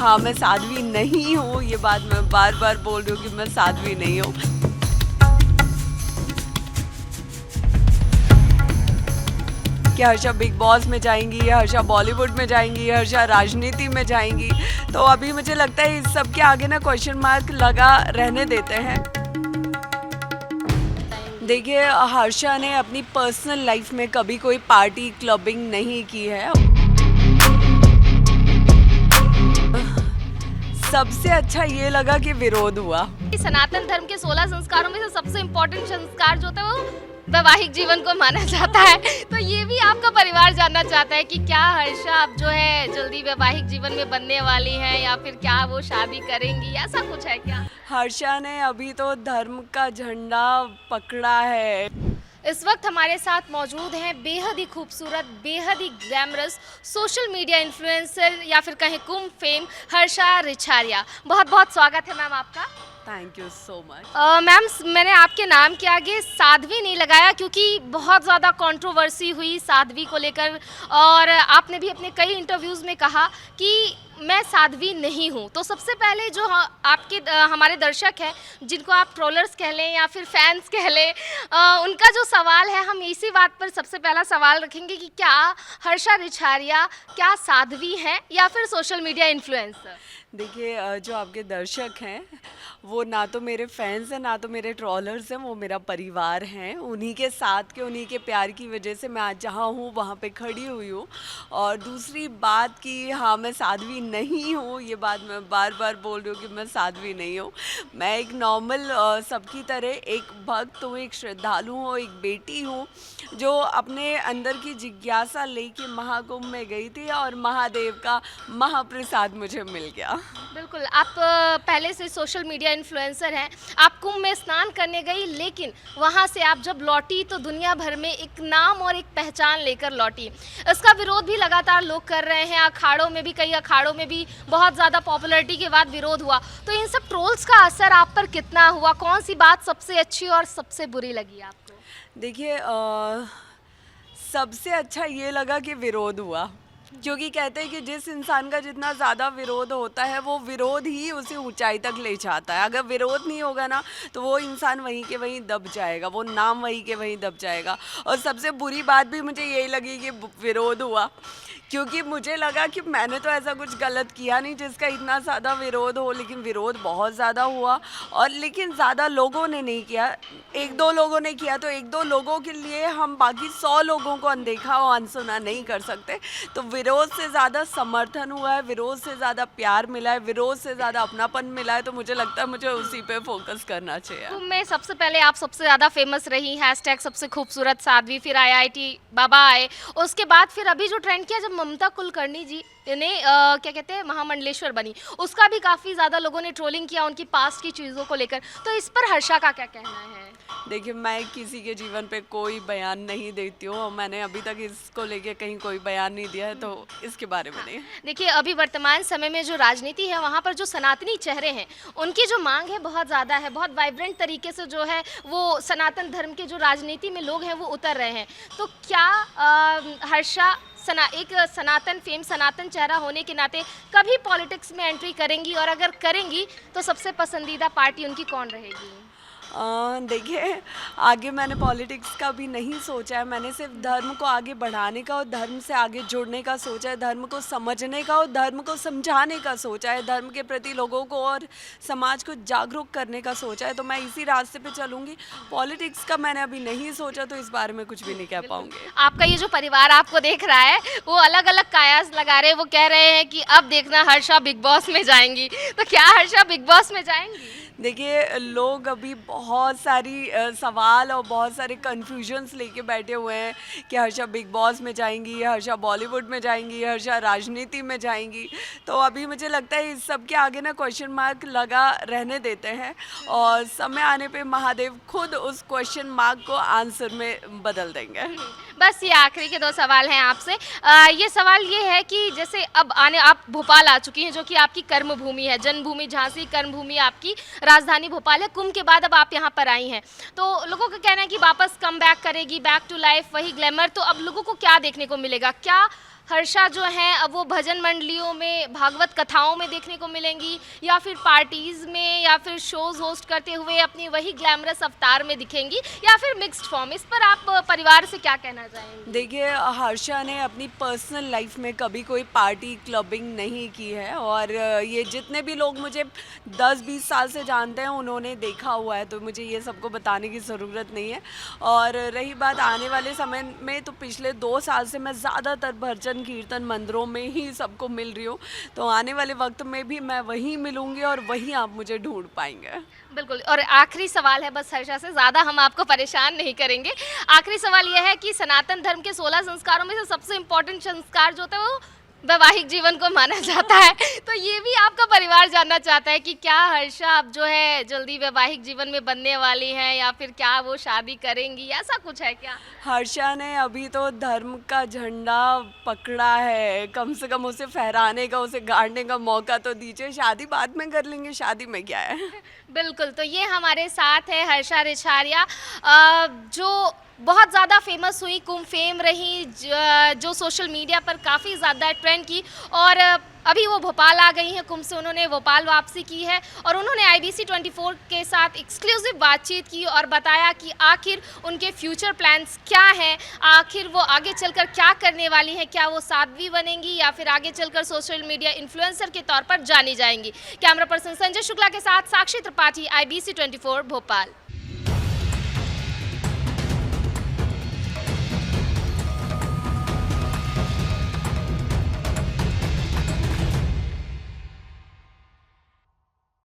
हाँ मैं साध्वी नहीं हूँ, ये बात मैं बार बार बोल रही हूँ कि मैं साध्वी नहीं हूँ। कि हर्षा बिग बॉस में जाएंगी, हर्षा बॉलीवुड में जाएंगी, हर्षा राजनीति में जाएंगी, तो अभी मुझे लगता है इस सब के आगे ना क्वेश्चन मार्क लगा रहने देते हैं। देखिए, हर्षा ने अपनी पर्सनल लाइफ में कभी कोई पार्टी क्लबिंग नहीं की है। सबसे अच्छा ये लगा कि विरोध हुआ। सनातन धर्म के 16 संस्कारों में से सबसे इम्पोर्टेंट संस्कार जो होता है वो वैवाहिक जीवन को माना जाता है। तो ये भी आपका परिवार जानना चाहता है कि क्या हर्षा अब जो है जल्दी वैवाहिक जीवन में बनने वाली हैं या फिर क्या वो शादी करेंगी, ऐसा कुछ है क्या? हर्षा ने अभी तो धर्म का झंडा पकड़ा है। इस वक्त हमारे साथ मौजूद हैं बेहद ही खूबसूरत, बेहद ही ग्लैमरस सोशल मीडिया इन्फ्लुएंसर या फिर कहें कुंभ फेम हर्षा रिछारिया। बहुत बहुत स्वागत है मैम आपका। Thank you so much. Ma'am, मैंने आपके नाम के आगे साध्वी नहीं लगाया क्योंकि बहुत ज़्यादा कंट्रोवर्सी हुई साध्वी को लेकर, और आपने भी अपने कई इंटरव्यूज़ में कहा कि मैं साध्वी नहीं हूँ। तो सबसे पहले जो आपके हमारे दर्शक हैं, जिनको आप ट्रोलर्स कह लें या फिर फैंस कह लें, उनका जो सवाल है, हम इसी बात पर सबसे पहला सवाल रखेंगे कि क्या हर्षा रिछारिया क्या साध्वी हैं या फिर सोशल मीडिया इन्फ्लुएंसर? देखिए, जो आपके दर्शक हैं वो ना तो मेरे फैंस हैं ना तो मेरे ट्रॉलर्स हैं, वो मेरा परिवार हैं। उन्हीं के साथ के, उन्हीं के प्यार की वजह से मैं आज जहाँ हूँ वहाँ पे खड़ी हुई हूँ। और दूसरी बात कि हाँ मैं साध्वी नहीं हूँ, ये बात मैं बार बार बोल रही हूँ कि मैं साध्वी नहीं हूँ। मैं एक नॉर्मल सबकी तरह एक भक्त हूँ, एक श्रद्धालु हूँ, एक बेटी हूँ जो अपने अंदर की जिज्ञासा लेके महाकुंभ में गई थी और महादेव का महाप्रसाद मुझे मिल गया। बिल्कुल, आप पहले से सोशल मीडिया इन्फ्लुएंसर हैं। आप कुंभ में स्नान करने गई, लेकिन वहाँ से आप जब लौटी तो दुनिया भर में एक नाम और एक पहचान लेकर लौटी। इसका विरोध भी लगातार लोग कर रहे हैं, अखाड़ों में भी, कई अखाड़ों में भी बहुत ज़्यादा पॉपुलैरिटी के बाद विरोध हुआ। तो इन सब ट्रोल्स का असर आप पर कितना हुआ? कौन सी बात सबसे अच्छी और सबसे बुरी लगी आपको? देखिए, सबसे अच्छा ये लगा कि विरोध हुआ, क्योंकि कहते हैं कि जिस इंसान का जितना ज़्यादा विरोध होता है वो विरोध ही उसे ऊंचाई तक ले जाता है। अगर विरोध नहीं होगा ना तो वो इंसान वहीं के वहीं दब जाएगा, वो नाम वहीं के वहीं दब जाएगा। और सबसे बुरी बात भी मुझे यही लगी कि विरोध हुआ, क्योंकि मुझे लगा कि मैंने तो ऐसा कुछ गलत किया नहीं जिसका इतना ज़्यादा विरोध हो, लेकिन विरोध बहुत ज़्यादा हुआ। और लेकिन ज़्यादा लोगों ने नहीं किया, एक दो लोगों ने किया, तो एक दो लोगों के लिए हम बाकी 100 लोगों को अनदेखा और अनसुना नहीं कर सकते। तो विरोध से ज़्यादा समर्थन हुआ है, विरोध से ज़्यादा प्यार मिला है, विरोध से ज़्यादा अपनापन मिला है, तो मुझे लगता है मुझे उसी पे फोकस करना चाहिए। कुंभ में सबसे पहले आप सबसे ज़्यादा फेमस रही, हैशटैग सबसे खूबसूरत साध्वी, फिर IIT बाबा आए, उसके बाद फिर अभी जो ट्रेंड किया जब ममता कुलकर्णी जी ने क्या कहते हैं महामंडलेश्वर बनी, उसका भी काफ़ी ज़्यादा लोगों ने ट्रोलिंग किया उनकी पास्ट की चीज़ों को लेकर। तो इस पर हर्षा का क्या कहना है? देखिए, मैं किसी के जीवन पे कोई बयान नहीं देती हूँ और मैंने अभी तक इसको लेके कहीं कोई बयान नहीं दिया है, तो इसके बारे में नहीं। देखिए, अभी वर्तमान समय में जो राजनीति है वहाँ पर जो सनातनी चेहरे हैं उनकी जो मांग है बहुत ज़्यादा है, बहुत वाइब्रेंट तरीके से जो है वो सनातन धर्म के जो राजनीति में लोग हैं वो उतर रहे हैं। तो क्या हर्षा एक सनातन फेम, सनातन चेहरा होने के नाते कभी पॉलिटिक्स में एंट्री करेंगी, और अगर करेंगी तो सबसे पसंदीदा पार्टी उनकी कौन रहेगी? देखिए, आगे मैंने पॉलिटिक्स का भी नहीं सोचा है। मैंने सिर्फ धर्म को आगे बढ़ाने का और धर्म से आगे जुड़ने का सोचा है, धर्म को समझने का और धर्म को समझाने का सोचा है, धर्म के प्रति लोगों को और समाज को जागरूक करने का सोचा है। तो मैं इसी रास्ते पे चलूँगी। पॉलिटिक्स का मैंने अभी नहीं सोचा, तो इस बारे में कुछ भी नहीं कह पाऊँगी। आपका ये जो परिवार आपको देख रहा है वो अलग अलग कयास लगा रहे हैं, वो कह रहे हैं कि अब देखना हर्षा बिग बॉस में जाएंगी। तो क्या हर्षा बिग बॉस में जाएंगी? देखिए, लोग अभी बहुत सारी सवाल और बहुत सारे कन्फ्यूजन्स लेके बैठे हुए हैं कि हर्षा बिग बॉस में जाएंगी, हर्षा बॉलीवुड में जाएंगी, हर्षा राजनीति में जाएंगी। तो अभी मुझे लगता है इस सब के आगे ना क्वेश्चन मार्क लगा रहने देते हैं, और समय आने पे महादेव खुद उस क्वेश्चन मार्क को आंसर में बदल देंगे। बस ये आखिरी के 2 सवाल हैं आपसे। ये सवाल ये है कि जैसे अब आप भोपाल आ चुकी हैं जो कि आपकी कर्मभूमि है, जन्मभूमि झांसी, कर्मभूमि आपकी राजधानी भोपाल है। कुंभ के बाद अब आप यहाँ पर आई हैं, तो लोगों का कहना है कि वापस कम बैक करेगी, बैक टू लाइफ, वही ग्लैमर। तो अब लोगों को क्या देखने को मिलेगा? क्या हर्षा जो हैं अब वो भजन मंडलियों में, भागवत कथाओं में देखने को मिलेंगी, या फिर पार्टीज़ में, या फिर शोज़ होस्ट करते हुए अपनी वही ग्लैमरस अवतार में दिखेंगी, या फिर मिक्स्ड फॉर्म? इस पर आप परिवार से क्या कहना चाहेंगी? देखिए, हर्षा ने अपनी पर्सनल लाइफ में कभी कोई पार्टी क्लबिंग नहीं की है, और ये जितने भी लोग मुझे 10-20 साल से जानते हैं उन्होंने देखा हुआ है, तो मुझे ये सबको बताने की ज़रूरत नहीं है। और रही बात आने वाले समय में, तो पिछले 2 साल से मैं ज़्यादातर भजन कीर्तन मंदिरों में ही सबको मिल रही हूँ, तो आने वाले वक्त में भी मैं वहीं मिलूँगी और वहीं आप मुझे ढूंढ पाएंगे। बिल्कुल। और आखिरी सवाल है बस हर्षा से, ज़्यादा हम आपको परेशान नहीं करेंगे। आखिरी सवाल यह है कि सनातन धर्म के 16 संस्कारों में से सबसे इम्पोर्टेंट संस्कार जो होता है वो वैवाहिक जीवन को माना जाता है। तो ये भी आपका परिवार जानना चाहता है कि क्या हर्षा अब जो है जल्दी वैवाहिक जीवन में बनने वाली हैं, या फिर क्या वो शादी करेंगी, ऐसा कुछ है क्या? हर्षा ने अभी तो धर्म का झंडा पकड़ा है, कम से कम उसे फहराने का, उसे गाड़ने का मौका तो दीजिए। शादी बाद में कर लेंगे, शादी में क्या है। बिल्कुल। तो ये हमारे साथ है हर्षा रिछारिया, जो बहुत ज़्यादा फेमस हुई, कुंभ फेम रही, जो सोशल मीडिया पर काफ़ी ज़्यादा ट्रेंड की, और अभी वो भोपाल आ गई हैं। कुंभ से उन्होंने भोपाल वापसी की है, और उन्होंने IBC 24 के साथ एक्सक्लूसिव बातचीत की और बताया कि आखिर उनके फ्यूचर प्लान्स क्या हैं, आखिर वो आगे चलकर क्या करने वाली हैं, क्या वो साध्वी बनेंगी या फिर आगे चलकर सोशल मीडिया इन्फ्लुएंसर के तौर पर जानी जाएंगी। कैमरा पर्सन संजय शुक्ला के साथ साक्षी त्रिपाठी, IBC 24 भोपाल।